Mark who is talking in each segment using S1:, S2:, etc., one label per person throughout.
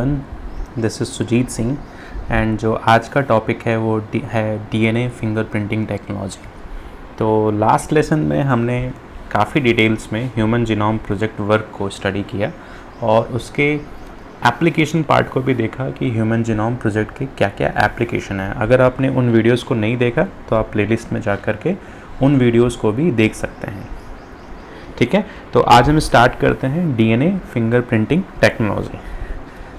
S1: This is Sujeet Singh and जो आज का टॉपिक है वो है डीएनए फिंगरप्रिंटिंग टेक्नोलॉजी। तो लास्ट लेसन में हमने काफ़ी डिटेल्स में ह्यूमन जीनोम प्रोजेक्ट वर्क को स्टडी किया और उसके एप्लीकेशन पार्ट को भी देखा कि ह्यूमन जीनोम प्रोजेक्ट के क्या क्या एप्लीकेशन है। अगर आपने उन वीडियोस को नहीं देखा तो आप प्लेलिस्ट में जा कर के उन वीडियोस को भी देख सकते हैं। ठीक है, तो आज हम स्टार्ट करते हैं डीएनए फिंगरप्रिंटिंग टेक्नोलॉजी।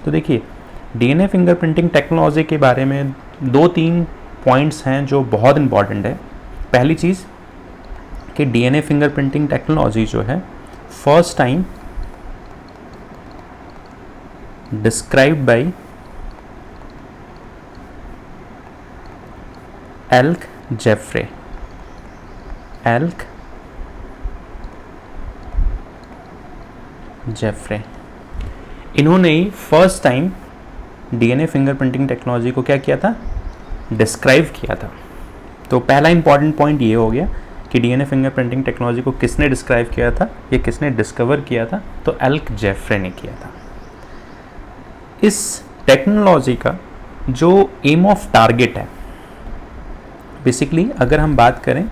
S1: तो देखिए, डीएनए फिंगरप्रिंटिंग टेक्नोलॉजी के बारे में 2-3 पॉइंट्स हैं जो बहुत इम्पॉर्टेंट है। पहली चीज़ कि डीएनए फिंगरप्रिंटिंग टेक्नोलॉजी जो है first time described by Alec Jeffrey. इन्होंने ही first time DNA fingerprinting technology को क्या किया था, डिस्क्राइब किया था। तो पहला इंपॉर्टेंट पॉइंट ये हो गया कि डीएनए फिंगरप्रिंटिंग टेक्नोलॉजी को किसने डिस्क्राइब किया था, ये किसने डिस्कवर किया था, तो एल्क जेफ्रे ने किया था। इस टेक्नोलॉजी का जो एम ऑफ टारगेट है, बेसिकली अगर हम बात करें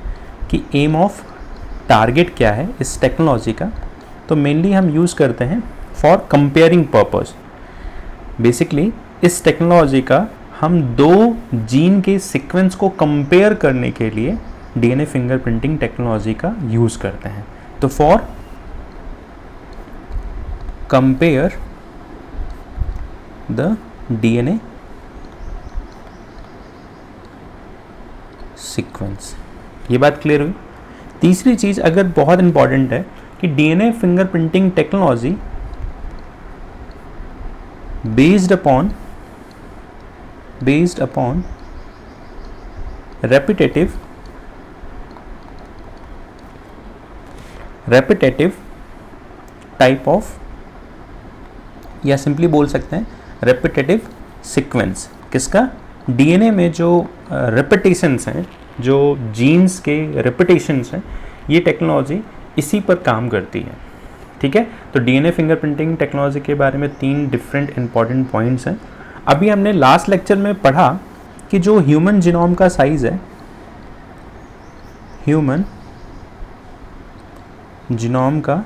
S1: कि एम ऑफ टारगेट क्या है इस टेक्नोलॉजी का, तो मेनली हम यूज़ करते हैं फॉर कंपेयरिंग पर्पस। बेसिकली इस टेक्नोलॉजी का हम 2 जीन के सीक्वेंस को कंपेयर करने के लिए डीएनए फिंगरप्रिंटिंग टेक्नोलॉजी का यूज़ करते हैं। तो for compare the DNA sequence, ये बात क्लियर हुई। तीसरी चीज़ अगर बहुत इंपॉर्टेंट है कि DNA fingerprinting technology based upon repetitive type of, या सिंपली बोल सकते हैं रेपिटेटिव सीक्वेंस। किसका, डीएनए में जो रेपिटेशंस हैं, जो जीन्स के रेपिटेशंस हैं, ये टेक्नोलॉजी इसी पर काम करती है। ठीक है, तो डीएनए फिंगरप्रिंटिंग टेक्नोलॉजी के बारे में 3 डिफरेंट इंपॉर्टेंट पॉइंट्स हैं। अभी हमने लास्ट लेक्चर में पढ़ा कि जो ह्यूमन जीनोम का साइज है, ह्यूमन जीनोम का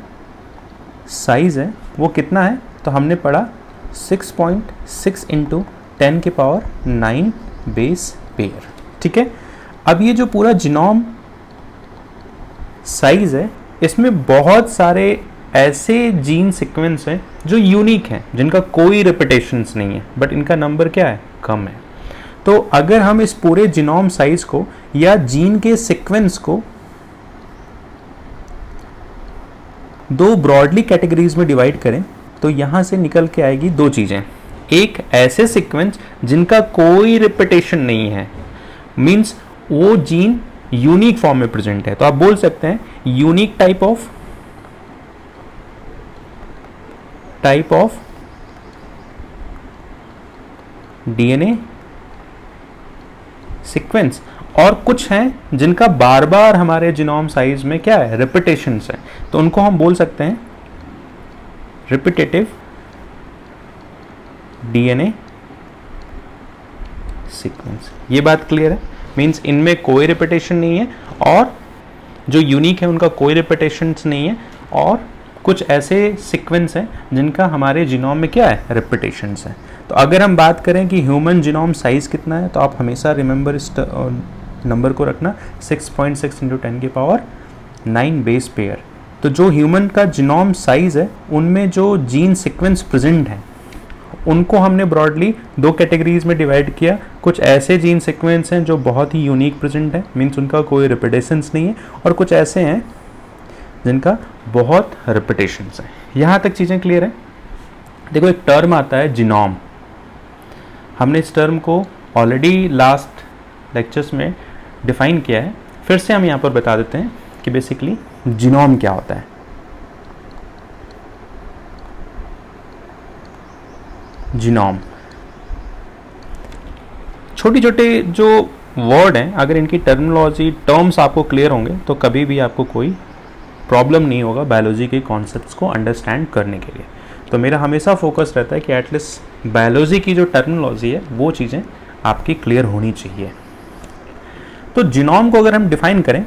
S1: साइज है वो कितना है, तो हमने पढ़ा 6.6 × 10⁹ बेस पेयर। ठीक है, अब ये जो पूरा जीनोम साइज है, इसमें बहुत सारे ऐसे जीन सीक्वेंस हैं जो यूनिक हैं, जिनका कोई रिपीटेशंस नहीं है, बट इनका नंबर क्या है, कम है। तो अगर हम इस पूरे जीनोम साइज को या जीन के सीक्वेंस को 2 ब्रॉडली कैटेगरीज में डिवाइड करें, तो यहां से निकल के आएगी 2 चीजें। एक ऐसे सीक्वेंस जिनका कोई रिपीटेशन नहीं है, मींस वो जीन यूनिक फॉर्म में प्रेजेंट है, तो आप बोल सकते हैं unique type of DNA sequence. और कुछ हैं जिनका बार बार हमारे जीनोम साइज में क्या है, रिपीटेशंस है, तो उनको हम बोल सकते हैं रिपीटेटिव डीएनए सीक्वेंस। ये बात क्लियर है, मींस इनमें कोई रिपीटेशन नहीं है और जो यूनिक है उनका कोई रिपीटेशंस नहीं है, और कुछ ऐसे सीक्वेंस हैं जिनका हमारे जीनोम में क्या है, रिपीटेशंस है। तो अगर हम बात करें कि ह्यूमन जीनोम साइज कितना है, तो आप हमेशा रिमेंबर इस नंबर को रखना, 6.6 × 10⁹ बेस पेयर। तो जो ह्यूमन का जीनोम साइज है, उनमें जो जीन सीक्वेंस प्रेजेंट हैं उनको हमने ब्रॉडली 2 कैटेगरीज में डिवाइड किया। कुछ ऐसे जीन सीक्वेंस हैं जो बहुत ही यूनिक प्रेजेंट है, मीन्स उनका कोई रिपीटेशंस नहीं है, और कुछ ऐसे हैं जिनका बहुत रिपीटेशंस है। यहाँ तक चीज़ें क्लियर है। देखो, एक टर्म आता है जीनोम, हमने इस टर्म को ऑलरेडी लास्ट लेक्चर्स में डिफाइन किया है, फिर से हम यहाँ पर बता देते हैं कि बेसिकली जीनोम क्या होता है। जीनोम, छोटे छोटे जो वर्ड हैं, अगर इनकी टर्मिनोलॉजी टर्म्स आपको क्लियर होंगे तो कभी भी आपको कोई प्रॉब्लम नहीं होगा बायोलॉजी के कॉन्सेप्ट्स को अंडरस्टैंड करने के लिए। तो मेरा हमेशा फोकस रहता है कि एटलीस्ट बायोलॉजी की जो टर्मिनोलॉजी है वो चीज़ें आपकी क्लियर होनी चाहिए। तो जीनोम को अगर हम डिफाइन करें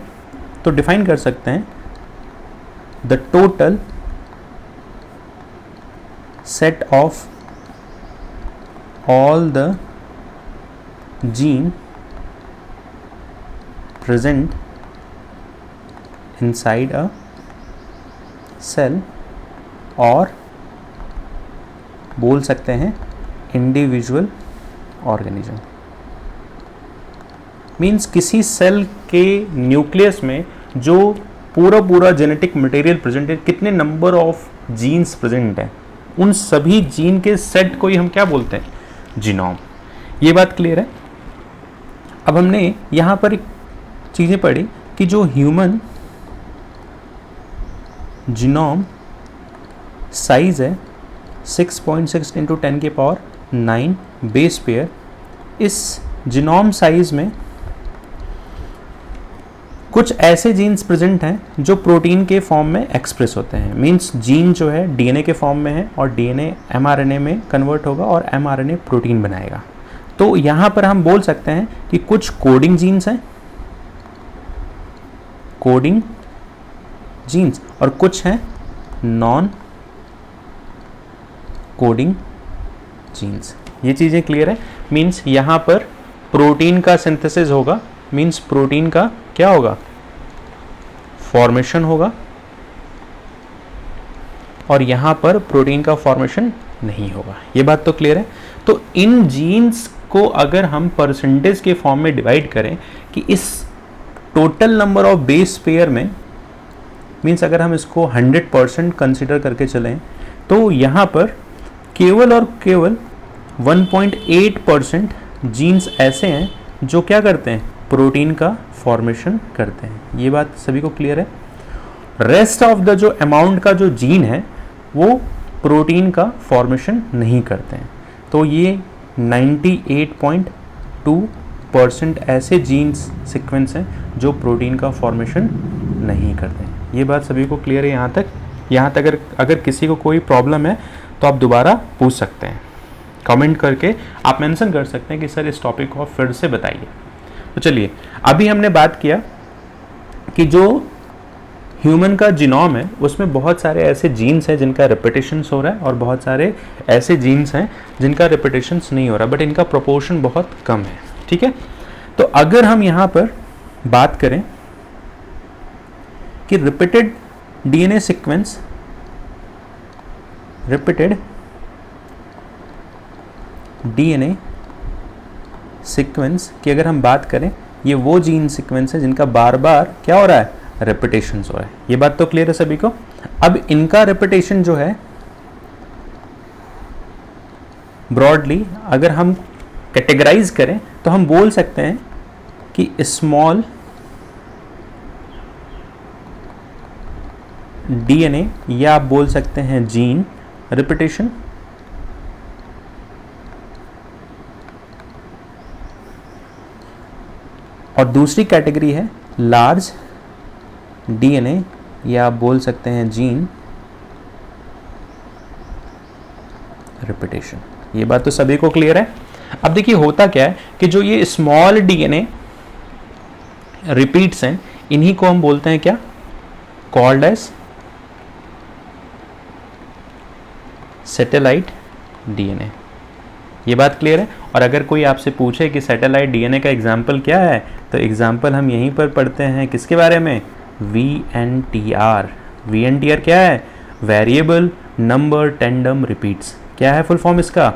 S1: तो डिफाइन कर सकते हैं the total set of all the gene present inside a cell और बोल सकते हैं इंडिविजुअल ऑर्गेनिज्म। मीन्स किसी सेल के न्यूक्लियस में जो पूरा जेनेटिक मटेरियल प्रेजेंट है, कितने नंबर ऑफ जीन्स प्रेजेंट है, उन सभी जीन के सेट को ही हम क्या बोलते हैं, जीनोम। ये बात क्लियर है। अब हमने यहाँ पर एक चीज़ें पढ़ी कि जो ह्यूमन जीनोम साइज है 6.6 इंटू 10 के पावर 9 बेस पेयर, इस जीनोम साइज में कुछ ऐसे जीन्स प्रेजेंट हैं जो प्रोटीन के फॉर्म में एक्सप्रेस होते हैं। मींस जीन जो है डीएनए के फॉर्म में है और डीएनए एमआरएनए में कन्वर्ट होगा और एमआरएनए प्रोटीन बनाएगा। तो यहाँ पर हम बोल सकते हैं कि कुछ कोडिंग जीन्स हैं, कोडिंग जीन्स, और कुछ हैं नॉन कोडिंग जीन्स। ये चीज़ें क्लियर है। मीन्स यहाँ पर प्रोटीन का सिंथेसिस होगा, मीन्स प्रोटीन का क्या होगा, फॉर्मेशन होगा, और यहाँ पर प्रोटीन का फॉर्मेशन नहीं होगा। ये बात तो क्लियर है। तो इन जीन्स को अगर हम परसेंटेज के फॉर्म में डिवाइड करें कि इस total number of base pair में, मीन्स अगर हम इसको 100% कंसिडर करके चलें तो यहाँ पर केवल और केवल 1.8% जीन्स ऐसे हैं जो क्या करते हैं, प्रोटीन का फॉर्मेशन करते हैं। ये बात सभी को क्लियर है। रेस्ट ऑफ द जो अमाउंट का जो जीन है वो प्रोटीन का फॉर्मेशन नहीं करते हैं। तो ये 98.2% ऐसे जीन्स सीक्वेंस हैं जो प्रोटीन का फॉर्मेशन नहीं करते हैं। ये बात सभी को क्लियर है यहाँ तक। अगर किसी को कोई प्रॉब्लम है तो आप दोबारा पूछ सकते हैं, कमेंट करके आप मेंशन कर सकते हैं कि सर इस टॉपिक को आप फिर से बताइए। तो चलिए, अभी हमने बात किया कि जो ह्यूमन का जीनोम है उसमें बहुत सारे ऐसे जीन्स हैं जिनका रिपीटेशंस हो रहा है और बहुत सारे ऐसे जीन्स हैं जिनका रिपीटेशंस नहीं हो रहा, बट इनका प्रोपोर्शन बहुत कम है। ठीक है, तो अगर हम यहाँ पर बात करें कि repeated DNA sequence, repeated DNA sequence की अगर हम बात करें, ये वो जीन सीक्वेंस है जिनका बार बार क्या हो रहा है, रेपिटेशंस हो रहा है। ये बात तो क्लियर है सभी को। अब इनका रेपिटेशन जो है ब्रॉडली अगर हम कैटेगराइज करें तो हम बोल सकते हैं कि स्मॉल डीएनए या आप बोल सकते हैं जीन रेपिटेशन, और दूसरी कैटेगरी है लार्ज डीएनए या आप बोल सकते हैं जीन रिपीटेशन। ये बात तो सभी को क्लियर है। अब देखिए होता क्या है कि जो ये स्मॉल डीएनए रिपीट्स हैं इन्हीं को हम बोलते हैं क्या, कॉल्ड एज सैटेलाइट डीएनए। ये बात क्लियर है। और अगर कोई आपसे पूछे कि सैटेलाइट डीएनए का एग्जाम्पल क्या है तो एग्जाम्पल हम यहीं पर पढ़ते हैं किसके बारे में, VNTR। VNTR क्या है, वेरिएबल नंबर टेंडम रिपीट्स। क्या है फुल फॉर्म इसका,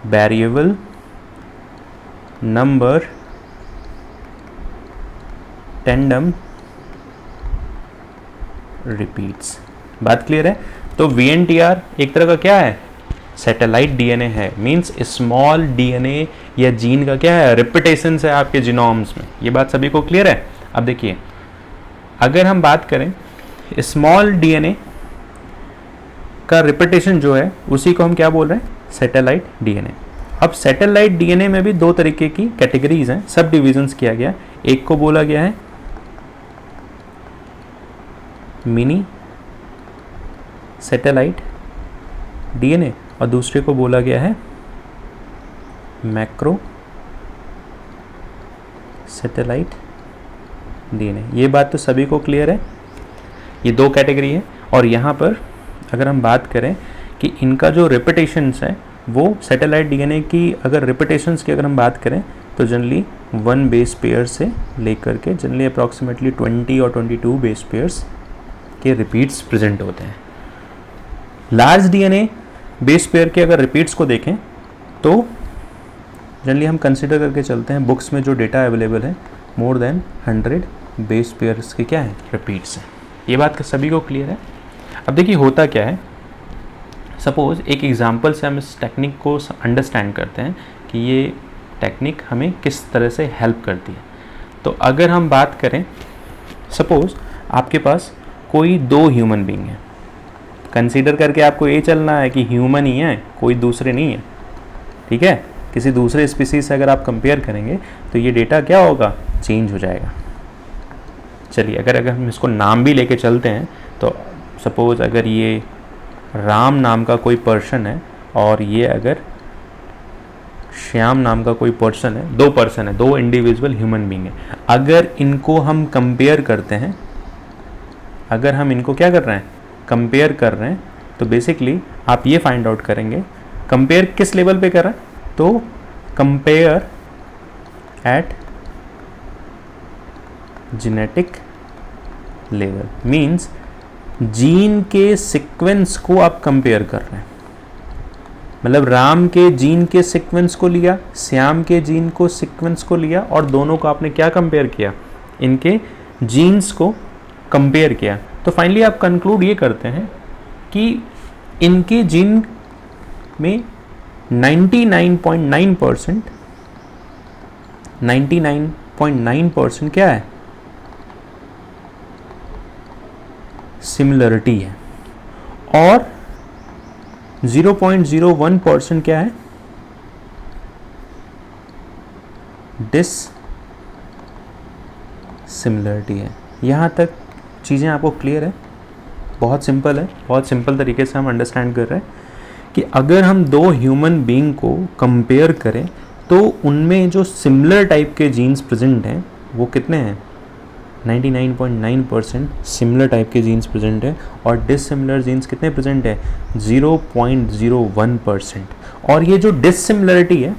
S1: वेरिएबल नंबर टेंडम रिपीट्स। बात क्लियर है। तो VNTR एक तरह का क्या है, सैटेलाइट डीएनए है। मींस स्मॉल डीएनए या जीन का क्या है, रिपीटेशन है आपके जीनोम्स में। ये बात सभी को क्लियर है। अब देखिए अगर हम बात करें स्मॉल डीएनए का रिपीटेशन जो है उसी को हम क्या बोल रहे हैं, सैटेलाइट डीएनए। अब सैटेलाइट डीएनए में भी दो तरीके की कैटेगरीज हैं, सब डिविजन्स किया गया। एक को बोला गया है मिनी सैटेलाइट डीएनए और दूसरे को बोला गया है मैक्रो सैटेलाइट डीएनए। ये बात तो सभी को क्लियर है। ये दो कैटेगरी है। और यहाँ पर अगर हम बात करें कि इनका जो रिपीटेशंस है वो सैटेलाइट डीएनए की अगर रिपीटेशंस की अगर हम बात करें तो जनरली 1 बेस पेयर से लेकर के जनरली अप्रॉक्सीमेटली 20 और 22 बेस पेयर्स के रिपीट्स प्रेजेंट होते हैं। लार्ज डीएनए बेस पेयर के अगर रिपीट्स को देखें तो जनरली हम कंसिडर करके चलते हैं, बुक्स में जो डेटा अवेलेबल है मोर देन 100 बेस पेयर्स के क्या है रिपीट्स हैं। ये बात सभी को क्लियर है। अब देखिए होता क्या है, सपोज एक एग्जांपल से हम इस टेक्निक को अंडरस्टैंड करते हैं कि ये टेक्निक हमें किस तरह से हेल्प करती है। तो अगर हम बात करें, सपोज आपके पास कोई 2 ह्यूमन बीइंग है, कंसीडर करके आपको ये चलना है कि ह्यूमन ही है, कोई दूसरे नहीं है, ठीक है। किसी दूसरे स्पीसीज से अगर आप कंपेयर करेंगे तो ये डेटा क्या होगा, चेंज हो जाएगा। चलिए अगर हम इसको नाम भी लेके चलते हैं तो सपोज अगर ये राम नाम का कोई पर्सन है और ये अगर श्याम नाम का कोई पर्सन है, 2 पर्सन है, 2 इंडिविजुअल ह्यूमन बीइंग है। अगर इनको हम कंपेयर करते हैं, अगर हम इनको क्या कर रहे हैं, कंपेयर कर रहे हैं, तो बेसिकली आप ये फाइंड आउट करेंगे कंपेयर किस लेवल पे कर रहे हैं, तो compare at genetic level, means gene के सीक्वेंस को आप कंपेयर कर रहे हैं। मतलब राम के जीन के सीक्वेंस को लिया, श्याम के जीन को सीक्वेंस को लिया और दोनों को आपने क्या कंपेयर किया, इनके जीन्स को कंपेयर किया। तो फाइनली आप कंक्लूड ये करते हैं कि इनके जीन में 99.9% क्या है, सिमिलरिटी है, और 0.01% क्या है, डिससिमिलरिटी है। यहाँ तक चीज़ें आपको क्लियर है? बहुत सिंपल है, बहुत सिंपल तरीके से हम अंडरस्टैंड कर रहे हैं कि अगर हम 2 ह्यूमन बीइंग को कंपेयर करें तो उनमें जो सिमिलर टाइप के जीन्स प्रेजेंट हैं वो कितने हैं, 99.9% सिमिलर टाइप के जीन्स प्रेजेंट है, और डिससिमिलर जीन्स कितने प्रेजेंट है, 0.01%। और ये जो डिससिमिलरिटी है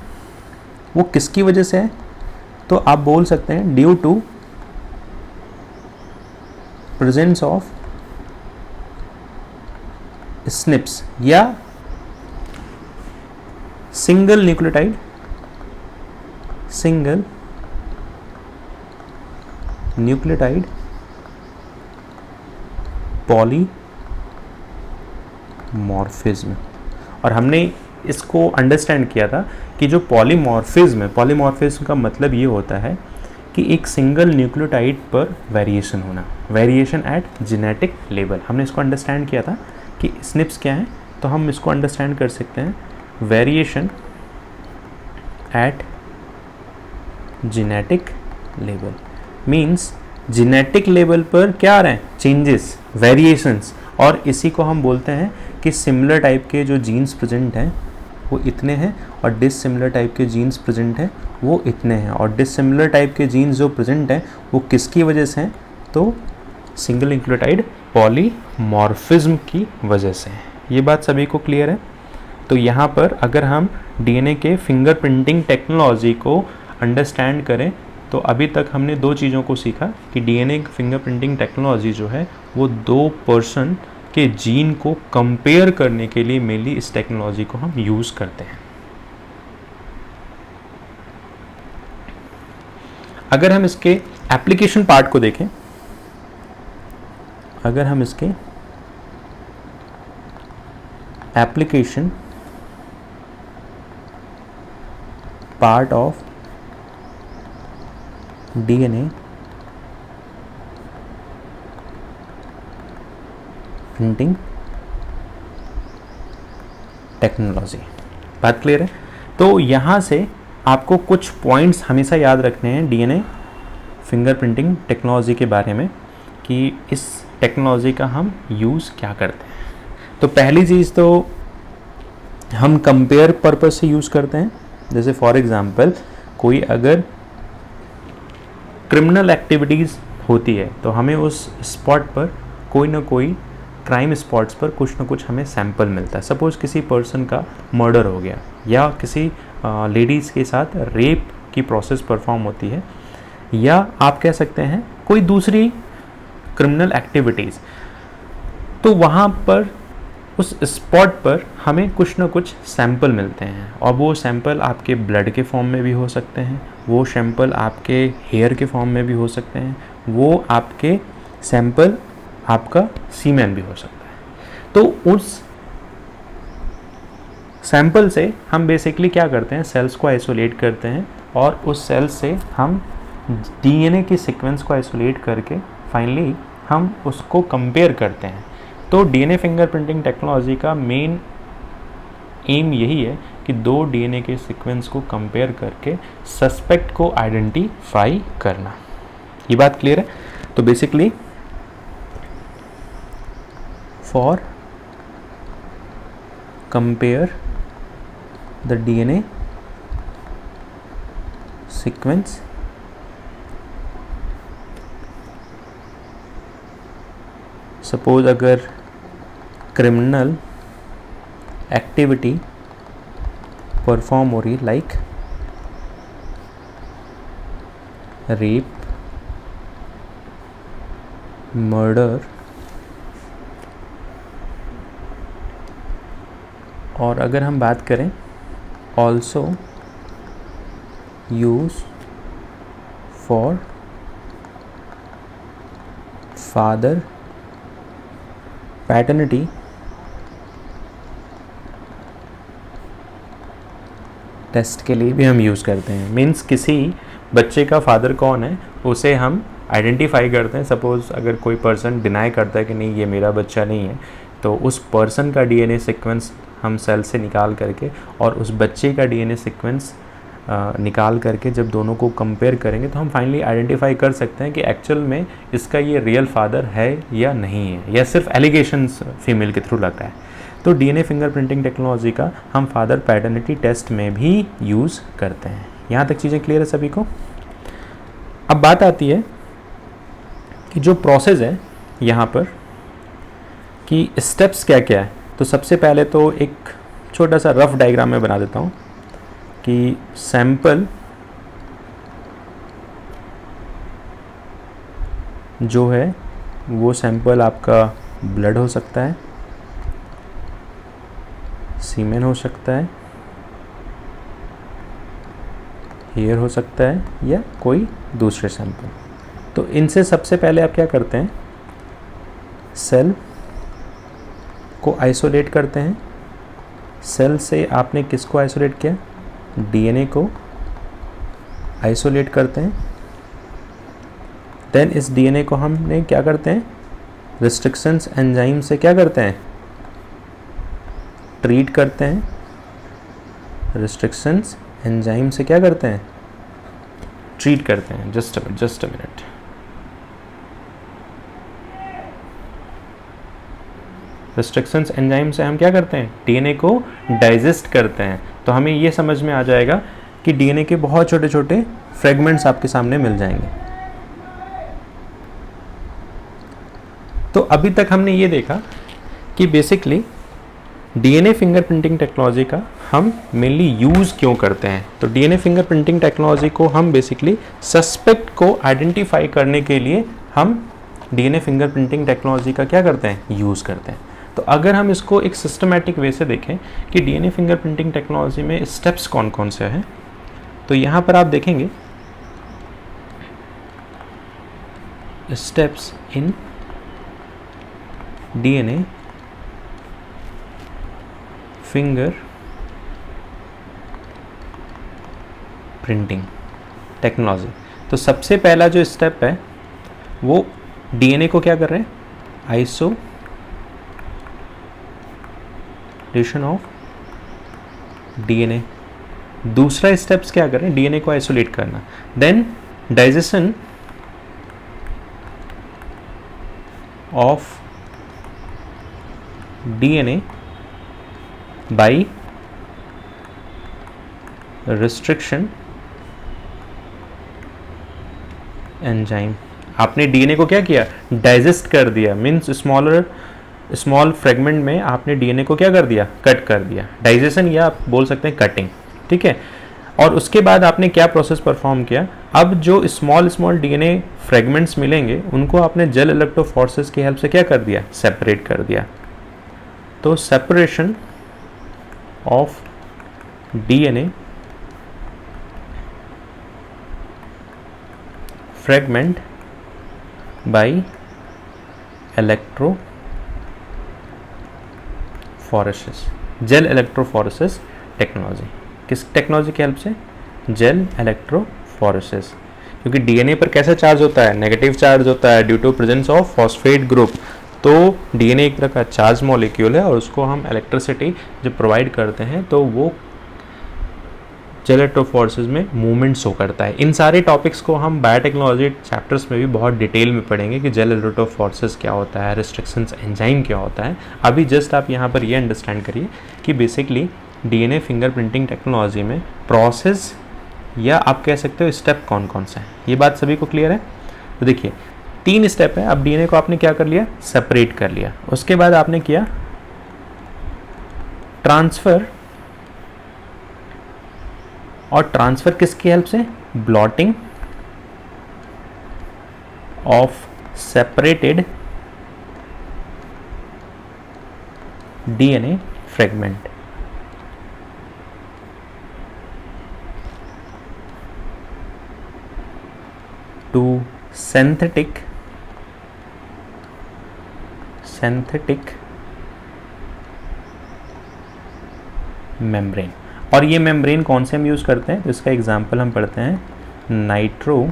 S1: वो किसकी वजह से है, तो आप बोल सकते हैं due to presence of SNPs या सिंगल न्यूक्लियोटाइड पॉलीमॉर्फिज्म। और हमने इसको अंडरस्टैंड किया था कि जो पॉलीमॉर्फिज्म का मतलब ये होता है कि एक सिंगल न्यूक्लियोटाइड पर वेरिएशन होना, वेरिएशन एट जेनेटिक लेवल। हमने इसको अंडरस्टैंड किया था कि स्निप्स क्या है, तो हम इसको अंडरस्टैंड कर सकते हैं variation at genetic level, means genetic level पर क्या आ रहे हैं, चेंजेस, वेरिएशंस, और इसी को हम बोलते हैं कि सिमिलर टाइप के जो जीन्स प्रेजेंट हैं वो इतने हैं और डिससिमिलर टाइप के जीन्स प्रेजेंट हैं वो इतने हैं। और डिससिमिलर टाइप के जीन्स जो प्रेजेंट हैं वो किसकी वजह से हैं, तो सिंगल न्यूक्लियोटाइड पॉलीमॉर्फिज्म की वजह से है। ये बात सभी को क्लियर है? तो यहाँ पर अगर हम डीएनए के फिंगरप्रिंटिंग टेक्नोलॉजी को अंडरस्टैंड करें तो अभी तक हमने 2 चीज़ों को सीखा कि डीएनए फिंगरप्रिंटिंग टेक्नोलॉजी जो है वो 2 पर्सन के जीन को कंपेयर करने के लिए मेनली इस टेक्नोलॉजी को हम यूज़ करते हैं। अगर हम इसके एप्लीकेशन पार्ट को देखें, अगर हम इसके application part of DNA printing technology, बात क्लियर है? तो यहाँ से आपको कुछ पॉइंट्स हमेशा याद रखने हैं डीएनए फिंगरप्रिंटिंग टेक्नोलॉजी के बारे में कि इस टेक्नोलॉजी का हम यूज़ क्या करते हैं। तो पहली चीज़ तो हम कंपेयर पर्पस से यूज़ करते हैं। जैसे फॉर एग्जांपल कोई अगर क्रिमिनल एक्टिविटीज़ होती है तो हमें उस स्पॉट पर कोई ना कोई क्राइम स्पॉट्स पर कुछ ना कुछ हमें सैंपल मिलता है। सपोज़ किसी पर्सन का मर्डर हो गया या किसी लेडीज़ के साथ रेप की प्रोसेस परफॉर्म होती है, या आप कह सकते हैं कोई दूसरी क्रिमिनल एक्टिविटीज़, तो वहाँ पर उस स्पॉट पर हमें कुछ ना कुछ सैंपल मिलते हैं। और वो सैंपल आपके ब्लड के फॉर्म में भी हो सकते हैं, वो सैंपल आपके हेयर के फॉर्म में भी हो सकते हैं, वो आपके सैंपल आपका सीमेन भी हो सकता है। तो उस सैंपल से हम बेसिकली क्या करते हैं, सेल्स को आइसोलेट करते हैं और उस सेल्स से हम डीएनए की सीक्वेंस को आइसोलेट करके फाइनली हम उसको कंपेयर करते हैं। तो डीएनए फिंगरप्रिंटिंग टेक्नोलॉजी का मेन एम यही है कि दो डीएनए के सीक्वेंस को कंपेयर करके सस्पेक्ट को आइडेंटिफाई करना। ये बात क्लियर है? तो basically for compare the DNA sequence suppose अगर क्रिमिनल एक्टिविटी परफॉर्म हो रही लाइक रेप, मर्डर, और अगर हम बात करें also use for father paternity test के लिए भी हम यूज़ करते हैं। मीन्स किसी बच्चे का फादर कौन है उसे हम आइडेंटिफाई करते हैं। सपोज़ अगर कोई पर्सन डिनाई करता है कि नहीं ये मेरा बच्चा नहीं है, तो उस पर्सन का डीएनए सीक्वेंस हम सेल से निकाल करके और उस बच्चे का डीएनए सीक्वेंस निकाल करके जब दोनों को कंपेयर करेंगे तो हम फाइनली आइडेंटिफाई कर सकते हैं कि एक्चुअल में इसका ये रियल फादर है या नहीं है, या सिर्फ एलिगेशंस फीमेल के थ्रू लग रहा है। तो डीएनए फिंगरप्रिंटिंग टेक्नोलॉजी का हम फादर पैटर्निटी टेस्ट में भी यूज़ करते हैं। यहाँ तक चीज़ें क्लियर है सभी को? अब बात आती है कि जो प्रोसेस है यहाँ पर कि स्टेप्स क्या क्या है। तो सबसे पहले तो एक छोटा सा रफ डायग्राम में बना देता हूँ कि सैंपल जो है वो सैंपल आपका ब्लड हो सकता है, सीमेन हो सकता है, हेयर हो सकता है, या कोई दूसरे सैंपल। तो इनसे सबसे पहले आप क्या करते हैं, सेल को आइसोलेट करते हैं। सेल से आपने किसको आइसोलेट किया, डीएनए को आइसोलेट करते हैं। देन इस डीएनए को हमने क्या करते हैं, रिस्ट्रिक्शंस एंजाइम से क्या करते हैं, ट्रीट करते हैं। रिस्ट्रिक्शंस एंजाइम से क्या करते हैं, ट्रीट करते हैं। Just a minute. Restrictions enzyme से हम क्या करते हैं, डीएनए को डाइजेस्ट करते हैं। तो हमें ये समझ में आ जाएगा कि डीएनए के बहुत छोटे छोटे फ्रेगमेंट्स आपके सामने मिल जाएंगे। तो अभी तक हमने ये देखा कि बेसिकली डीएनए फिंगरप्रिंटिंग टेक्नोलॉजी का हम मेनली यूज़ क्यों करते हैं। तो डीएनए फिंगरप्रिंटिंग टेक्नोलॉजी को हम बेसिकली सस्पेक्ट को आइडेंटिफाई करने के लिए हम डीएनए फिंगरप्रिंटिंग टेक्नोलॉजी का क्या करते हैं, यूज़ करते हैं। तो अगर हम इसको एक सिस्टमैटिक वे से देखें कि डीएनए फिंगरप्रिंटिंग टेक्नोलॉजी में स्टेप्स कौन कौन से हैं, तो यहाँ पर आप देखेंगे steps in DNA finger printing technology. तो सबसे पहला जो स्टेप है वो डीएनए को क्या कर रहे हैं, आइसोलेशन ऑफ डीएनए। दूसरा स्टेप्स क्या कर रहे हैं, डीएनए को आइसोलेट करना। Then digestion of DNA by restriction enzyme. आपने डीएनए को क्या किया, डाइजेस्ट कर दिया, मीन्स स्मॉल फ्रेगमेंट में आपने डीएनए को क्या कर दिया, कट कर दिया, डाइजेशन या आप बोल सकते हैं कटिंग, ठीक है। और उसके बाद आपने क्या प्रोसेस परफॉर्म किया, अब जो स्मॉल डीएनए फ्रेगमेंट्स मिलेंगे उनको आपने जेल इलेक्ट्रोफोरेसिस की हेल्प से क्या कर दिया, सेपरेट कर दिया। तो separation of DNA fragment by electrophoresis, gel electrophoresis technology. किस टेक्नोलॉजी की हेल्प से, जेल इलेक्ट्रोफोरेसिस। क्योंकि डीएनए पर कैसा चार्ज होता है, नेगेटिव चार्ज होता है due to presence of phosphate group. तो डीएनए एक तरह का चार्ज मॉलिक्यूल है और उसको हम इलेक्ट्रिसिटी जब प्रोवाइड करते हैं तो वो जेल इलेक्ट्रोफोरेसिस में मूवमेंट शो करता है। इन सारे टॉपिक्स को हम बायोटेक्नोलॉजी चैप्टर्स में भी बहुत डिटेल में पढ़ेंगे कि जेल इलेक्ट्रोफोरेसिस क्या होता है, रिस्ट्रिक्शंस एंजाइम क्या होता है। अभी जस्ट आप यहाँ पर ये अंडरस्टैंड करिए कि बेसिकली डीएनए फिंगरप्रिंटिंग टेक्नोलॉजी में प्रोसेस या आप कह सकते हो स्टेप कौन कौन से हैं, ये बात सभी को क्लियर है। तो देखिए 3 स्टेप है। अब डीएनए को आपने क्या कर लिया, सेपरेट कर लिया। उसके बाद आपने किया ट्रांसफर, और ट्रांसफर किसकी हेल्प से, blotting of separated DNA fragment to synthetic membrane. और ये मेम्ब्रेन कौन से हम यूज़ करते हैं, तो इसका एग्जाम्पल हम पढ़ते हैं नाइट्रो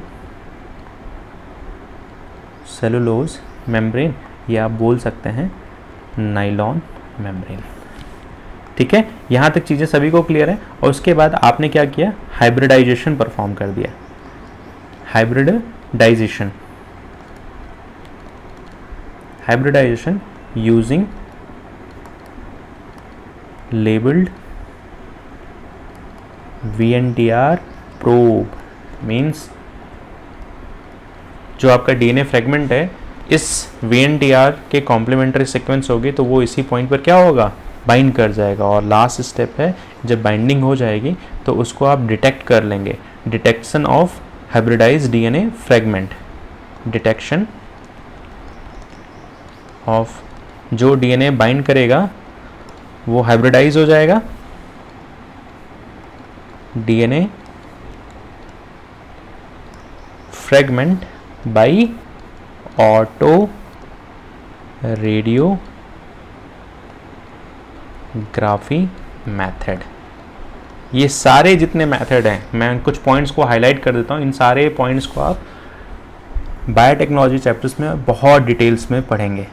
S1: सेलुलोज मेम्ब्रेन, या आप बोल सकते हैं नाइलॉन मेम्ब्रेन। ठीक है, यहाँ तक चीज़ें सभी को क्लियर है। और उसके बाद आपने क्या किया, हाइब्रिडाइजेशन परफॉर्म कर दिया। Hybridization using labelled VNTR probe, means जो आपका डीएनए फ्रेगमेंट है इस VNTR के कॉम्प्लीमेंट्री सीक्वेंस होगी तो वो इसी पॉइंट पर क्या होगा, बाइंड कर जाएगा। और लास्ट स्टेप है, जब बाइंडिंग हो जाएगी तो उसको आप डिटेक्ट कर लेंगे, detection of hybridized DNA fragment. Detection of, जो डीएनए बाइंड करेगा वो हाइब्रिडाइज हो जाएगा, DNA fragment by autoradiography method. ये सारे जितने मेथड हैं, मैं कुछ पॉइंट्स को हाईलाइट कर देता हूँ। इन सारे पॉइंट्स को आप बायोटेक्नोलॉजी चैप्टर्स में बहुत डिटेल्स में पढ़ेंगे।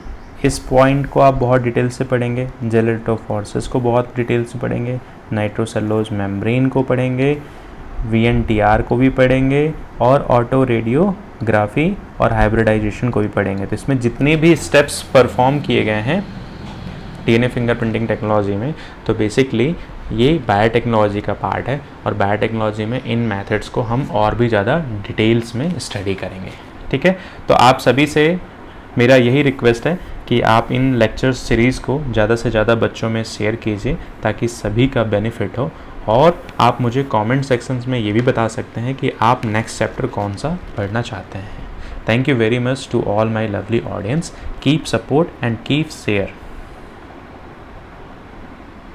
S1: इस पॉइंट को आप बहुत डिटेल से पढ़ेंगे, जेल इलेक्ट्रोफोरेसिस को बहुत डिटेल से पढ़ेंगे, नाइट्रोसेलुलोज मेम्ब्रेन को पढ़ेंगे, VNTR को भी पढ़ेंगे, और ऑटो रेडियोग्राफी और हाइब्रिडाइजेशन को भी पढ़ेंगे। तो इसमें जितने भी स्टेप्स परफॉर्म किए गए हैं डीएनए फिंगरप्रिंटिंग टेक्नोलॉजी में, तो बेसिकली ये बायोटेक्नोलॉजी का पार्ट है। और बायोटेक्नोलॉजी में इन मेथड्स को हम और भी ज़्यादा डिटेल्स में स्टडी करेंगे। ठीक है, तो आप सभी से मेरा यही रिक्वेस्ट है कि आप इन लेक्चर सीरीज़ को ज़्यादा से ज़्यादा बच्चों में शेयर कीजिए ताकि सभी का बेनिफिट हो। और आप मुझे कमेंट सेक्शंस में ये भी बता सकते हैं कि आप नेक्स्ट चैप्टर कौन सा पढ़ना चाहते हैं। Thank you very much to all my lovely audience. Keep support and keep share.